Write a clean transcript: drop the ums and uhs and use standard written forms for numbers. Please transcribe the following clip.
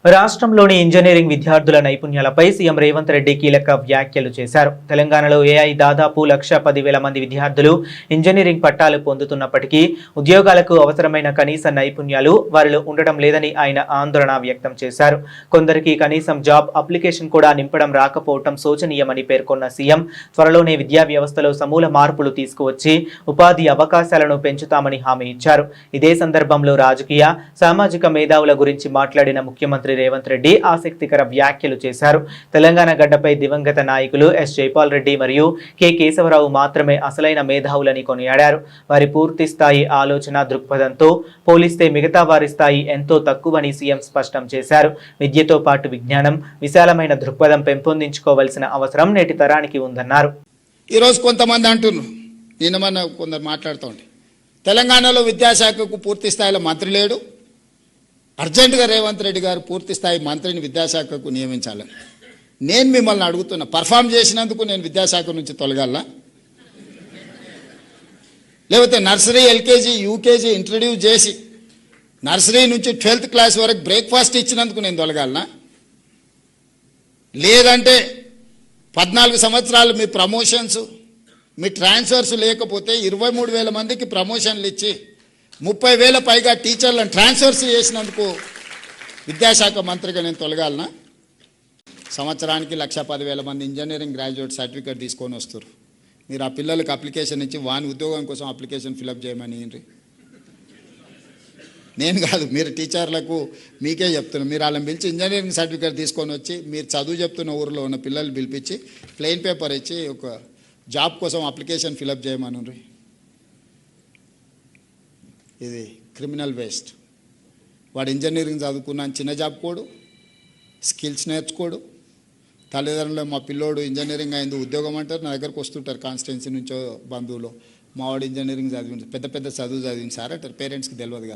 రాష్ట్రంలోని ఇంజనీరింగ్ విద్యార్థుల నైపుణ్యాలపై సీఎం రేవంత్ రెడ్డి కీలక వ్యాఖ్యలు చేశారు. తెలంగాణలో ఏఐ దాదాపు 1,10,000 మంది విద్యార్థులు ఇంజనీరింగ్ పట్టాలు పొందుతున్నప్పటికీ ఉద్యోగాలకు అవసరమైన కనీస నైపుణ్యాలు వారిలో ఉండడం లేదని ఆయన ఆందోళన వ్యక్తం చేశారు. కొందరికి కనీసం జాబ్ అప్లికేషన్ కూడా నింపడం రాకపోవడం శోచనీయమని పేర్కొన్న సీఎం త్వరలోనే విద్యా వ్యవస్థలో సమూల మార్పులు తీసుకువచ్చి ఉపాధి అవకాశాలను పెంచుతామని హామీ ఇచ్చారు. ఇదే సందర్భంలో రాజకీయ, సామాజిక మేధావుల గురించి మాట్లాడిన ముఖ్యమంత్రి రేవంత్ రెడ్డి ఆసక్తికర వ్యాఖ్యలు చేశారు. తెలంగాణ గడ్డపై దివంగత నాయకులు ఎస్ జైపాల్ రెడ్డి మరియు కె కేశవరావు మాత్రమే అసలైన మేధావులని కొనియాడారు. వారి పూర్తి స్థాయి ఆలోచన దృక్పథంతో పోలిస్తే మిగతా వారి స్థాయి ఎంతో తక్కువని సీఎం స్పష్టం చేశారు. విద్యతో పాటు విజ్ఞానం, విశాలమైన దృక్పథం పెంపొందించుకోవాల్సిన అవసరం నేటి తరానికి ఉందన్నారు. ఈరోజు కొంతమంది అంటున్నారు, నిన్న కొందరు మాట్లాడుతూ ఉంటే తెలంగాణలో విద్యాశాఖకు పూర్తి స్థాయిలో మంత్రి లేడు, అర్జెంటుగా రేవంత్ రెడ్డి గారు పూర్తి స్థాయి మంత్రిని విద్యాశాఖకు నియమించాలని. నేను మిమ్మల్ని అడుగుతున్నా, పర్ఫామ్ చేసినందుకు నేను విద్యాశాఖ నుంచి తొలగాల, లేకపోతే నర్సరీ, ఎల్కేజీ, యూకేజీ ఇంట్రడ్యూస్ చేసి నర్సరీ నుంచి 12th క్లాస్ వరకు బ్రేక్ఫాస్ట్ ఇచ్చినందుకు నేను తొలగాలనా? లేదంటే 14 సంవత్సరాలు మీ ప్రమోషన్స్, మీ ట్రాన్స్ఫర్స్ లేకపోతే 23,000 మందికి ప్రమోషన్లు ఇచ్చి 30,000 పైగా టీచర్లను ట్రాన్స్ఫర్స్ చేసినందుకు విద్యాశాఖ మంత్రిగా నేను తొలగాలనా? సంవత్సరానికి 1,10,000 మంది ఇంజనీరింగ్ గ్రాడ్యుయేట్ సర్టిఫికేట్ తీసుకొని వస్తారు. మీరు ఆ పిల్లలకు అప్లికేషన్ ఇచ్చి వాని ఉద్యోగం కోసం అప్లికేషన్ ఫిలప్ చేయమని నేను కాదు, మీరు టీచర్లకు మీకే చెప్తున్నారు. మీరు వాళ్ళని పిలిచి ఇంజనీరింగ్ సర్టిఫికేట్ తీసుకొని వచ్చి మీరు చదువు చెప్తున్న ఊరిలో ఉన్న పిల్లలు పిలిపించి ప్లెయిన్ పేపర్ ఇచ్చి ఒక జాబ్ కోసం అప్లికేషన్ ఫిలప్ చేయమని. ఇది క్రిమినల్ వేస్ట్. వాడు ఇంజనీరింగ్ చదువుకున్న చిన్న జాబ్ కోడు, స్కిల్స్ నేర్చుకోడు. తల్లిదండ్రులు మా పిల్లోడు ఇంజనీరింగ్ అయింది ఉద్యోగం అంటారు, నా దగ్గరకు వస్తుంటారు కాన్స్టిట్యున్సీ నుంచో బంధువులు, మావాడు ఇంజనీరింగ్ చదివింది, పెద్ద పెద్ద చదువు చదివింది సార్ అంటారు. పేరెంట్స్కి తెలియదు కదా.